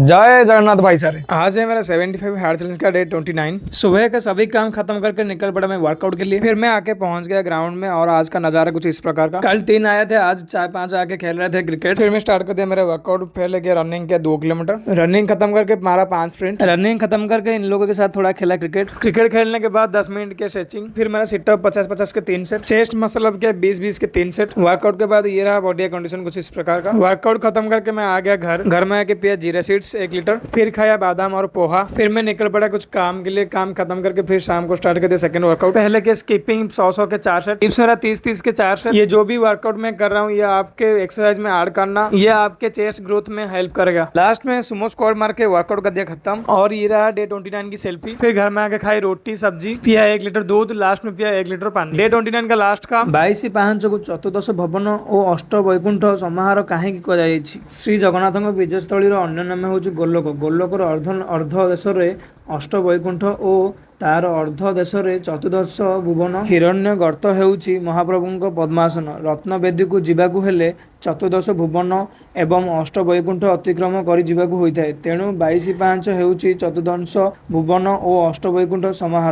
जय जगन्नाथ भाई सारे। आज है मेरा 75 हार्ड चैलेंज का डे 29। सुबह का सभी काम खत्म करके निकल पड़ा मैं वर्कआउट के लिए। फिर मैं आके पहुंच गया ग्राउंड में और आज का नजारा कुछ इस प्रकार का। कल 3 आए थे, आज 4-5 आके खेल रहे थे क्रिकेट। फिर मैं स्टार्ट कर दिया मेरा वर्कआउट। पहले गया रनिंग किया 2 किलोमीटर। रनिंग खत्म करके मारा 5 स्प्रिंट। रनिंग खत्म करके इन लोगों के साथ थोड़ा खेला क्रिकेट। क्रिकेट खेलने के बाद 10 मिनट के स्ट्रेचिंग। फिर मेरा सिटअप 50-50 के 3 सेट। चेस्ट मसल अप किया 20-20 के 3 सेट। वर्कआउट के बाद ये रहा बॉडी कंडीशन कुछ इस प्रकार का। वर्कआउट खत्म करके मैं आ गया घर में आके पिया जीरा सीड्स 1 लीटर। फिर खाया बादाम और पोहा। फिर मैं निकल पड़ा कुछ काम के लिए। काम खत्म करके फिर शाम को स्टार्ट कर दिया सेकंड वर्कआउट। पहले के स्कीपिंग 100 के 4 सेट। टिप्स मेरा 30-30 के 4 सेट। ये जो भी वर्कआउट मैं कर रहा हूँ ये आपके एक्सरसाइज में ऐड करना, ये आपके चेस्ट ग्रोथ में हेल्प करेगा। लास्ट में सुमो स्क्वाट मार के वर्कआउट कर दिया खत्म। और ये रहा डे 29 की सेल्फी। फिर घर में आके खाई रोटी सब्जी, पिया 1 लीटर दूध, लास्ट में पिया 1 लीटर पानी। डे 29 का लास्ट का 22 ପାହାଚକୁ ଚତୁର୍ଦ୍ଦଶ ଭବନ ଓ ଅଷ୍ଟ ବୈକୁଣ୍ଠ ସମାହାର କାହିଁକି କୁହାଯାଇଛି? ଶ୍ରୀ ଜଗନ୍ନାଥଙ୍କ ବିଜୟସ୍ଥଳୀର ଅନ୍ୟ ନାମ ହେଉଛି ଗୋଲୋକ। ଗୋଲୋକର ଅର୍ଦ୍ଧ ଦେଶରେ ଅଷ୍ଟ ବୈକୁଣ୍ଠ ଓ ତାର ଅର୍ଦ୍ଧ ଦେଶରେ ଚତୁର୍ଦ୍ଦଶ ଭୁବନ। ହିରଣ୍ୟ ଗର୍ତ୍ତ ହେଉଛି ମହାପ୍ରଭୁଙ୍କ ପଦ୍ମାସନ। ରତ୍ନବେଦୀକୁ ଯିବାକୁ ହେଲେ ଚତୁର୍ଦ୍ଦଶ ଭୁବନ ଏବଂ ଅଷ୍ଟ ବୈକୁଣ୍ଠ ଅତିକ୍ରମ କରି ଯିବାକୁ ହୋଇଥାଏ। ତେଣୁ 22 ପାହାଚ ହେଉଛି ଚତୁର୍ଦ୍ଦଶ ଭୁବନ ଓ ଅଷ୍ଟ ବୈକୁଣ୍ଠ ସମାହାର।